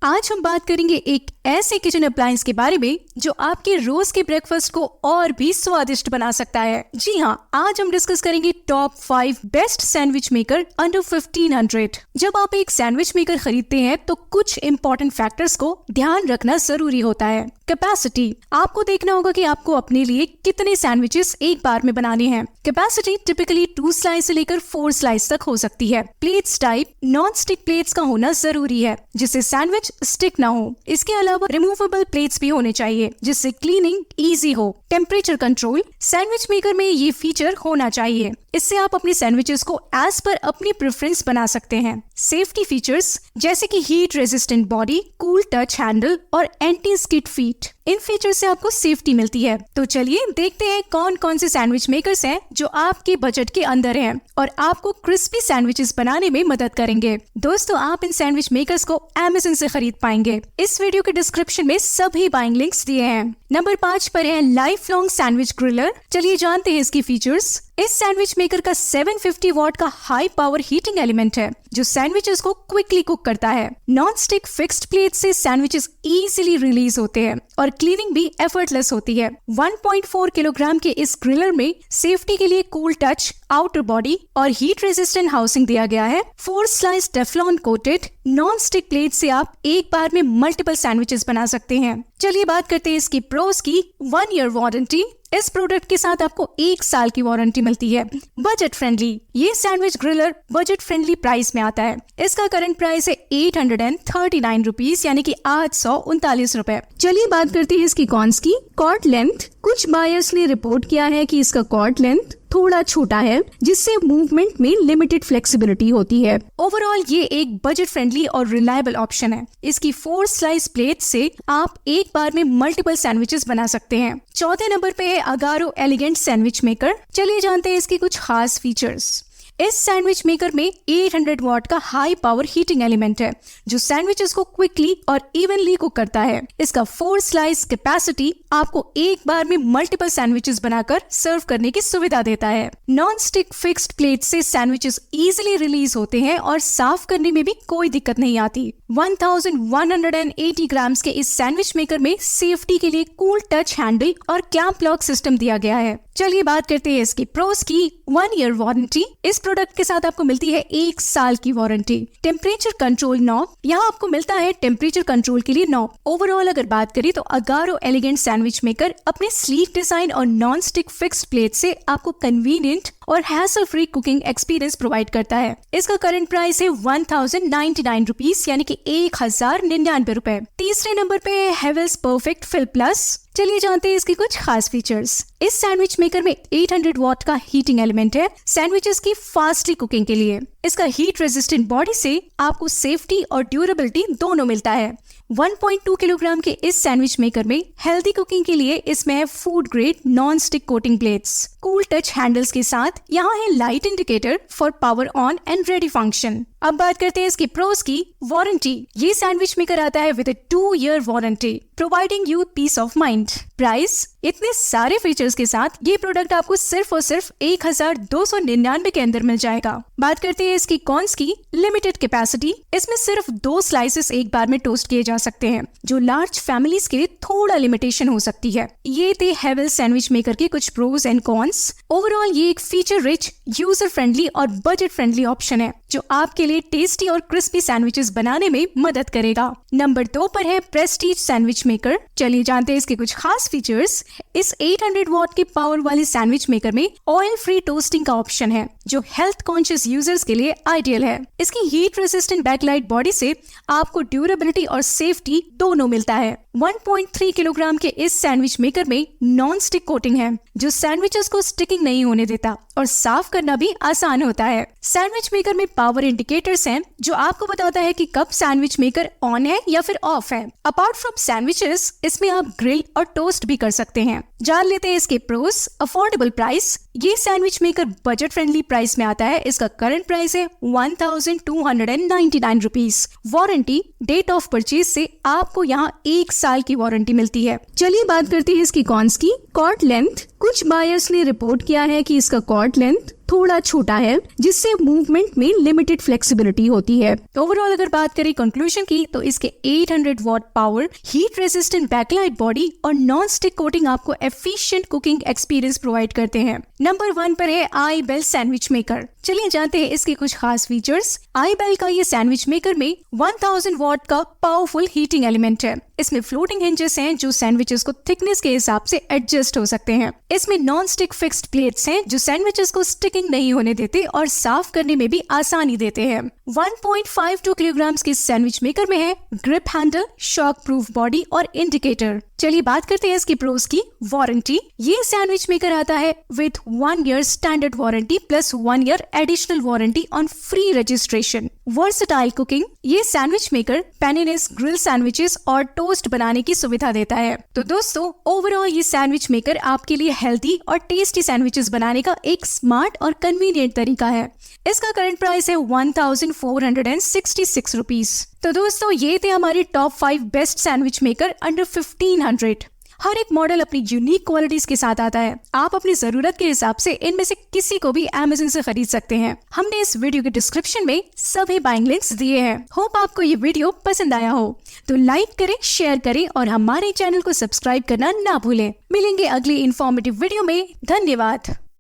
आज हम बात करेंगे एक ऐसे किचन अप्लायंस के बारे में जो आपके रोज के ब्रेकफास्ट को और भी स्वादिष्ट बना सकता है। जी हाँ, आज हम डिस्कस करेंगे top 5 best sandwich maker under 1500। जब आप एक सैंडविच मेकर खरीदते हैं तो कुछ इंपॉर्टेंट फैक्टर्स को ध्यान रखना जरूरी होता है। कैपेसिटी, आपको देखना होगा कि आपको अपने लिए कितने सैंडविचेस एक बार में बनाने हैं। कैपेसिटी टिपिकली 2 स्लाइस से लेकर 4 स्लाइस तक हो सकती है। Plates type non stick plates का होना जरूरी है जिससे सैंडविच स्टिक ना हो। इसके अलावा रिमूवेबल प्लेट्स भी होने चाहिए जिससे क्लीनिंग इजी हो। टेम्परेचर कंट्रोल, सैंडविच मेकर में ये फीचर होना चाहिए। इससे आप अपने सैंडविचेस को एज पर अपनी प्रेफरेंस बना सकते हैं। सेफ्टी फीचर्स जैसे कि heat resistant body, cool touch handle और एंटी स्किड फीट, इन फीचर से आपको सेफ्टी मिलती है। तो चलिए देखते हैं कौन कौन से सैंडविच मेकर्स हैं जो आपके बजट के अंदर हैं और आपको क्रिस्पी सैंडविचेस बनाने में मदद करेंगे। दोस्तों, आप इन सैंडविच मेकर्स को Amazon से खरीद पाएंगे। इस वीडियो के डिस्क्रिप्शन में सभी बाइंग लिंक्स दिए हैं। नंबर 5 पर है लाइफ लॉन्ग सैंडविच ग्रिलर। चलिए जानते हैं इसकी फीचर्स। इस सैंडविच मेकर का 750 वॉट का हाई पावर हीटिंग एलिमेंट है जो सैंडविचेस को क्विकली कुक करता है। नॉन स्टिक फिक्स्ड प्लेट से सैंडविचेस इजीली रिलीज होते हैं और क्लीनिंग भी एफर्टलेस होती है। 1.4 किलोग्राम के इस ग्रिलर में सेफ्टी के लिए कूल टच, आउटर बॉडी और हीट रेजिस्टेंट हाउसिंग दिया गया है। 4 slice Teflon coated non stick plate से आप एक बार में मल्टीपल सैंडविचेस बना सकते हैं। चलिए बात करते हैं इसकी प्रोस की। 1 ईयर वारंटी, इस प्रोडक्ट के साथ आपको 1 साल की वारंटी मिलती है। बजट फ्रेंडली, ये sandwich griller budget friendly price में आता है। इसका करंट प्राइस है 839 रुपीज यानी कि 839 रुपए। चलिए बात करते हैं इसकी कॉन्स की। कॉर्ड लेंथ, कुछ बायर्स ने रिपोर्ट किया है कि इसका कॉर्ड लेंथ थोड़ा छोटा है जिससे मूवमेंट में लिमिटेड फ्लेक्सिबिलिटी होती है। ओवरऑल ये एक बजट फ्रेंडली और रिलायबल ऑप्शन है। इसकी 4 स्लाइस प्लेट से आप एक बार में मल्टीपल सैंडविचेस बना सकते हैं। चौथे नंबर पे है अगारो एलिगेंट सैंडविच मेकर। चलिए जानते हैं इसकी कुछ खास फीचर्स। इस सैंडविच मेकर में 800 वॉट का हाई पावर हीटिंग एलिमेंट है जो सैंडविचेस को क्विकली और इवनली कुक करता है। इसका 4 स्लाइस कैपेसिटी आपको एक बार में मल्टीपल सैंडविचेस बनाकर सर्व करने की सुविधा देता है। नॉन स्टिक फिक्स्ड प्लेट से सैंडविचेस इजीली रिलीज होते हैं और साफ करने में भी कोई दिक्कत नहीं आती। 1180 ग्राम्स के इस सैंडविच मेकर में सेफ्टी के लिए कूल टच हैंडल और क्लैंप लॉक सिस्टम दिया गया है। चलिए बात करते हैं इसकी प्रोस की। 1 ईयर वारंटी, इस प्रोडक्ट के साथ आपको मिलती है 1 साल की वारंटी। टेम्परेचर कंट्रोल नॉब, यहाँ आपको मिलता है टेम्परेचर कंट्रोल के लिए नॉब। ओवरऑल अगर बात करें तो अगारो एलिगेंट सैंडविच मेकर अपने स्लीक डिजाइन और नॉन स्टिक फिक्स्ड प्लेट से आपको कन्वीनियंट और hassle free cooking experience provide करता है। इसका करंट प्राइस है 1099 रुपीज यानी कि 1099 रुपए। तीसरे नंबर पे है हेवेल्स परफेक्ट फिल प्लस। चलिए जानते हैं इसकी कुछ खास फीचर्स। इस सैंडविच मेकर में 800 वॉट का हीटिंग एलिमेंट है सैंडविचेस की फास्टली कुकिंग के लिए। इसका हीट रेजिस्टेंट बॉडी से आपको सेफ्टी और ड्यूरेबिलिटी दोनों मिलता है। 1.2 किलोग्राम के इस सैंडविच मेकर में हेल्दी कुकिंग के लिए इसमें है food grade non stick coating plates. Cool touch handles के साथ यहाँ है light indicator for power on and ready function. अब बात करते हैं इसकी प्रोस की। वारंटी, ये सैंडविच मेकर आता है with 2 year warranty providing you peace of mind. Price, इतने सारे फीचर्स के साथ ये प्रोडक्ट आपको सिर्फ और सिर्फ 1299 के अंदर मिल जाएगा। बात करते हैं इसकी कॉन्स की। लिमिटेड कैपेसिटी, इसमें सिर्फ 2 स्लाइसेस एक बार में टोस्ट किए जा सकते हैं जो लार्ज फैमिलीज के लिए थोड़ा लिमिटेशन हो सकती है। ये थे हेवेल्स सैंडविच मेकर के कुछ प्रोज एंड कॉन्स। ओवरऑल ये एक फीचर रिच, यूजर फ्रेंडली और बजट फ्रेंडली ऑप्शन है जो आपके लिए टेस्टी और क्रिस्पी सैंडविचेस बनाने में मदद करेगा। नंबर 2 पर है प्रेस्टीज सैंडविच मेकर। चलिए जानते हैं इसके कुछ खास फीचर्स। इस 800 वॉट के पावर वाले सैंडविच मेकर में ऑयल फ्री टोस्टिंग का ऑप्शन है जो हेल्थ कॉन्शियस यूजर्स के लिए आइडियल है। इसकी हीट रेजिस्टेंट बैकलाइट बॉडी से आपको ड्यूरेबिलिटी और सेफ्टी दोनों मिलता है। 1.3 किलोग्राम के इस सैंडविच मेकर में नॉन स्टिक कोटिंग है जो सैंडविचेस को स्टिकिंग नहीं होने देता और साफ करना भी आसान होता है। सैंडविच मेकर में पावर इंडिकेटर्स हैं जो आपको बताता है कि कब सैंडविच मेकर ऑन है या फिर ऑफ है। अपार्ट फ्रॉम सैंडविचेस, इसमें आप ग्रिल और टोस्ट भी कर सकते हैं। जान लेते हैं इसके प्रोस। अफोर्डेबल प्राइस, ये sandwich maker budget friendly price में आता है। इसका करंट प्राइस है 1299 rupees. Warranty, date of purchase से आपको यहाँ 1 साल की वारंटी मिलती है। चलिए बात करते हैं इसकी कॉन्स की। कॉर्ड लेंथ, कुछ बायर्स ने रिपोर्ट किया है कि इसका कॉर्ड लेंथ थोड़ा छोटा है, जिससे मूवमेंट में लिमिटेड फ्लेक्सिबिलिटी होती है। ओवरऑल अगर बात करें कंक्लूजन की, तो इसके 800 watt power, heat resistant Bakelite body और नॉन स्टिक कोटिंग आपको एफिशिएंट कुकिंग एक्सपीरियंस प्रोवाइड करते हैं। नंबर 1 पर है आईबेल सैंडविच मेकर। चलिए जानते हैं इसके कुछ खास फीचर्स। आईबेल का ये सैंडविच मेकर में 1000 वॉट का पावरफुल हीटिंग एलिमेंट है। इसमें फ्लोटिंग हिंजेस हैं जो सैंडविचेस को थिकनेस के हिसाब से एडजस्ट हो सकते हैं। इसमें नॉन स्टिक फिक्स्ड प्लेट्स हैं जो सैंडविचेस को स्टिकिंग नहीं होने देते और साफ करने में भी आसानी देते हैं। 1.52 किलोग्राम के सैंडविच मेकर में है grip handle, shock proof body और इंडिकेटर। चलिए बात करते हैं इसकी प्रोस की। वारंटी, ये सैंडविच मेकर आता है with 1 year standard warranty plus 1 year additional warranty on free registration. Versatile cooking, ये सैंडविच मेकर पैनिनेस, ग्रिल सैंडविचेस और टोस्ट बनाने की सुविधा देता है। तो दोस्तों, ओवरऑल ये सैंडविच मेकर आपके लिए हेल्दी और टेस्टी सैंडविचेस बनाने का एक स्मार्ट और कन्वीनियंट तरीका है। इसका करंट प्राइस है 1466 रुपीज। तो दोस्तों, ये थे हमारे top 5 best sandwich maker under 1500। हर एक मॉडल अपनी यूनिक क्वालिटीज के साथ आता है। आप अपनी जरूरत के हिसाब से इनमें से किसी को भी Amazon से खरीद सकते हैं। हमने इस वीडियो के डिस्क्रिप्शन में सभी बाइंग लिंक्स दिए हैं। होप आपको ये वीडियो पसंद आया हो, तो लाइक करें, शेयर करें और हमारे चैनल को सब्सक्राइब करना ना भूलें। मिलेंगे अगली इंफॉर्मेटिव वीडियो में। धन्यवाद।